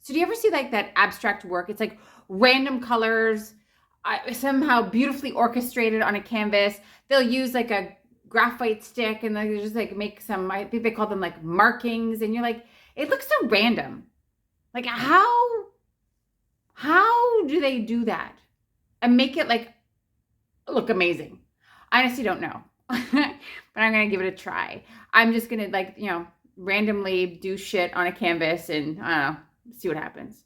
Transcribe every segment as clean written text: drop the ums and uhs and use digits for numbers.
So do you ever see like that abstract work? It's like random colors, somehow beautifully orchestrated on a canvas. They'll use like a graphite stick and they just like make some, I think they call them like markings. And you're like, it looks so random. Like how do they do that and make it like look amazing? I honestly don't know, but I'm going to give it a try. I'm just going to like, randomly do shit on a canvas and I don't know, see what happens.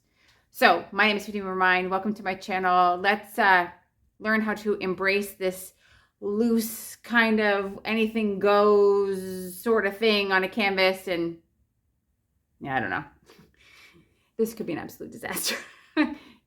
So my name is Tiffany Remijn. Welcome to my channel. Let's learn how to embrace this loose kind of anything goes sort of thing on a canvas. And yeah, I don't know. This could be an absolute disaster.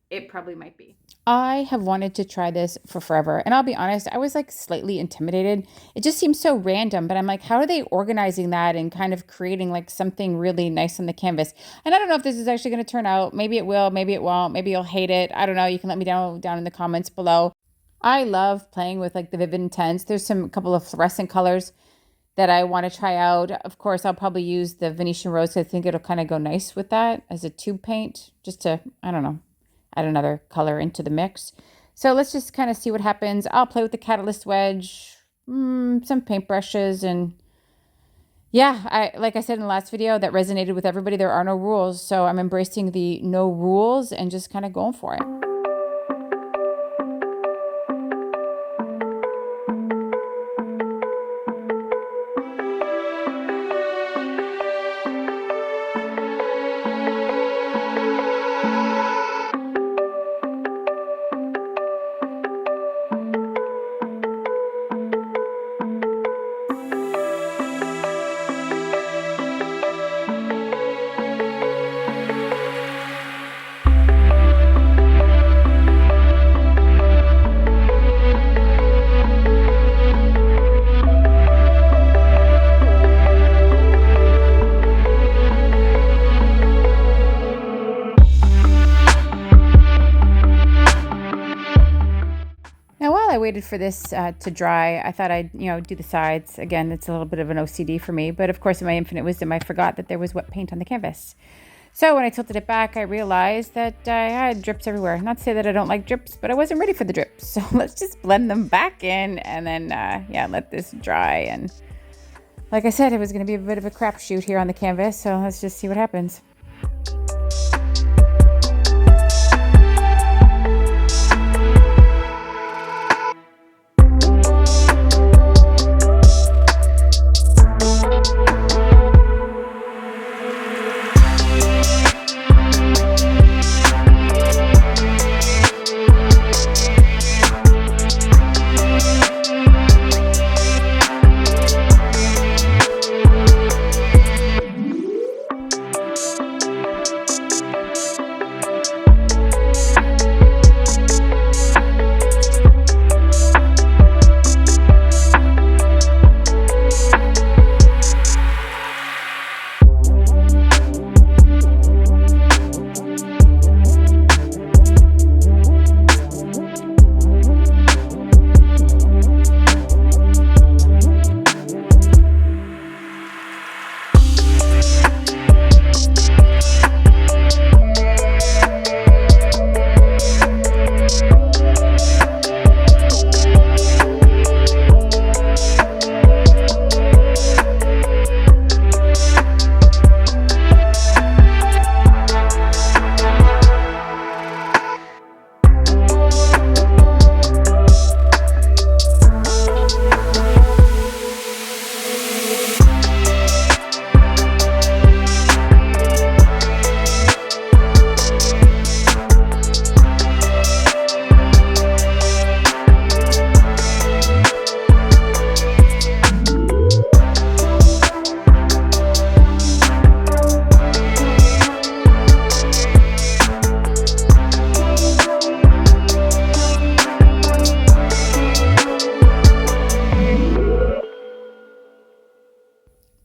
It probably might be. I have wanted to try this for forever. And I'll be honest, I was like slightly intimidated. It just seems so random, but I'm like, how are they organizing that and kind of creating like something really nice on the canvas? And I don't know if this is actually going to turn out. Maybe it will, maybe it won't. Maybe you'll hate it. I don't know. You can let me down in the comments below. I love playing with like the vivid intense. There's a couple of fluorescent colors that I want to try out. Of course, I'll probably use the Venetian rose. I think it'll kind of go nice with that as a tube paint, just to, I don't know, add another color into the mix. So let's just kind of see what happens. I'll play with the catalyst wedge, some paintbrushes, and yeah, like I said in the last video, that resonated with everybody. There are no rules. So I'm embracing the no rules and just kind of going for it. I waited for this to dry. I thought I'd, do the sides. Again, it's a little bit of an OCD for me, but of course in my infinite wisdom, I forgot that there was wet paint on the canvas. So when I tilted it back, I realized that I had drips everywhere. Not to say that I don't like drips, but I wasn't ready for the drips. So let's just blend them back in and then, let this dry. And like I said, it was going to be a bit of a crapshoot here on the canvas. So let's just see what happens.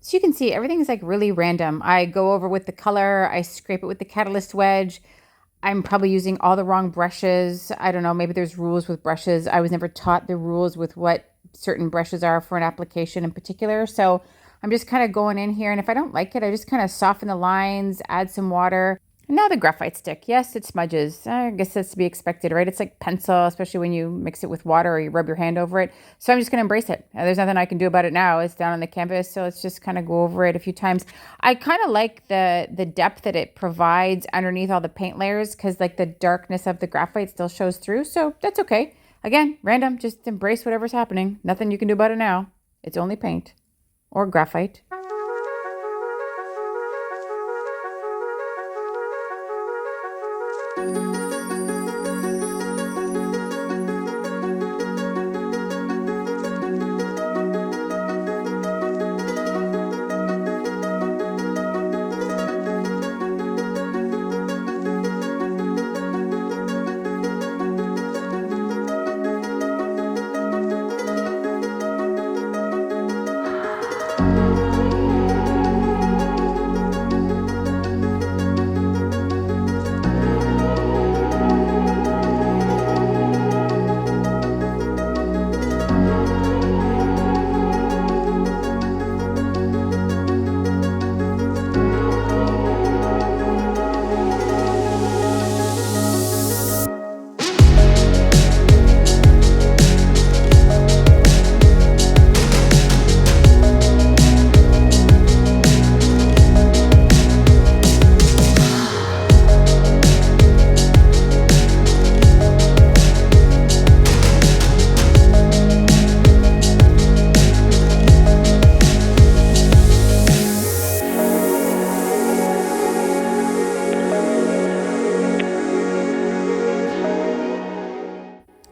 So you can see everything is like really random. I go over with the color, I scrape it with the catalyst wedge. I'm probably using all the wrong brushes. I don't know, maybe there's rules with brushes. I was never taught the rules with what certain brushes are for an application in particular. So I'm just kind of going in here, and if I don't like it, I just kind of soften the lines, add some water. Now the graphite stick. Yes, it smudges. I guess that's to be expected, right? It's like pencil, especially when you mix it with water or you rub your hand over it. So I'm just going to embrace it. There's nothing I can do about it now. It's down on the canvas, so let's just kind of go over it a few times. I kind of like the depth that it provides underneath all the paint layers because like the darkness of the graphite still shows through. So that's okay. Again, random. Just embrace whatever's happening. Nothing you can do about it now. It's only paint or graphite.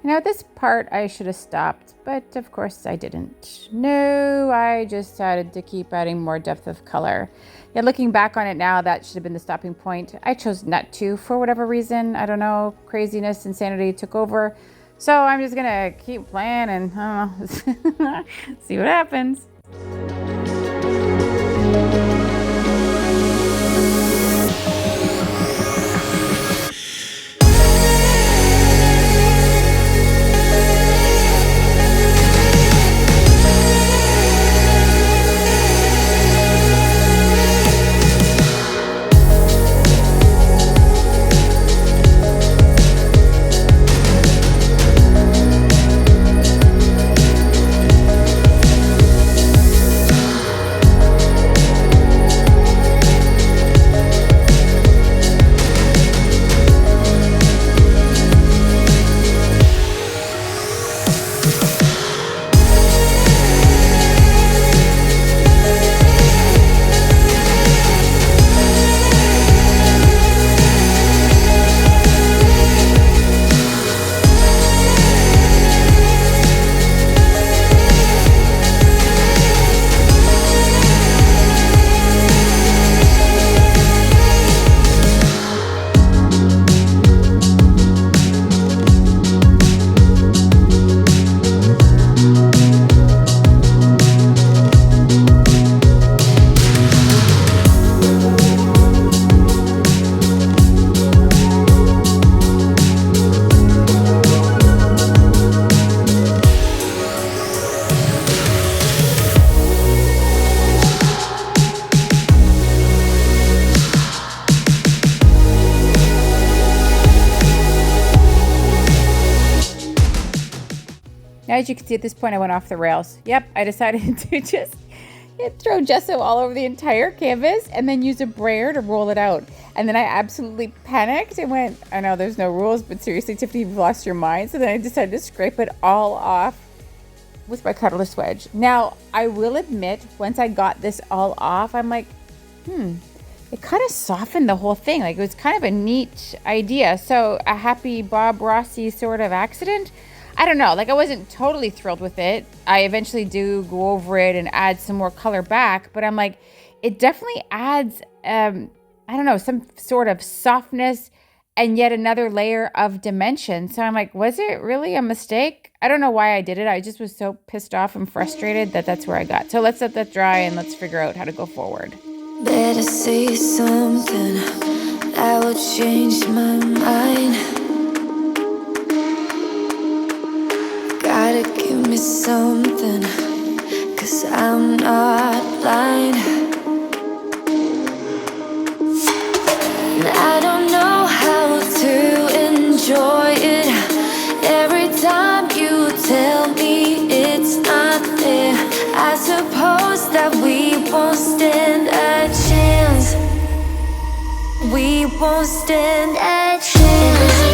Now this part I should have stopped, but of course I didn't. No, I just decided to keep adding more depth of color. Yeah, looking back on it now, that should have been the stopping point. I chose not to for whatever reason. I don't know, craziness, insanity took over. So I'm just gonna keep playing and see what happens. Now, as you can see at this point, I went off the rails. Yep, I decided to just throw gesso all over the entire canvas and then use a brayer to roll it out. And then I absolutely panicked and went, I know there's no rules, but seriously, Tiffany, you've lost your mind. So then I decided to scrape it all off with my cutlass wedge. Now, I will admit, once I got this all off, I'm like, it kind of softened the whole thing. Like, it was kind of a neat idea. So a happy Bob Rossi sort of accident. I don't know, like I wasn't totally thrilled with it. I eventually do go over it and add some more color back, but I'm like, it definitely adds, I don't know, some sort of softness and yet another layer of dimension. So I'm like, was it really a mistake? I don't know why I did it. I just was so pissed off and frustrated that that's where I got. So let's let that dry and let's figure out how to go forward. Better say something that would change my mind. Gotta give me something, 'cause I'm not blind. And I don't that we won't stand a chance. We won't stand a chance.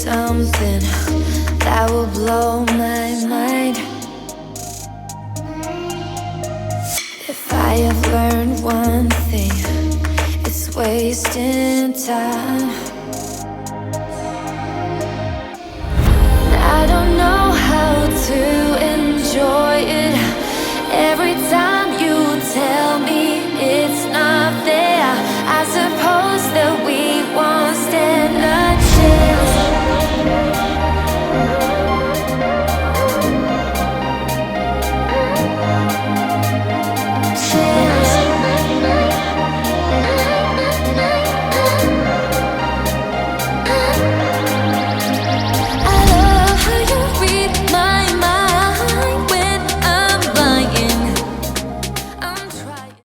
Something that will blow my mind. If I have learned one thing, it's wasting time. I don't know how to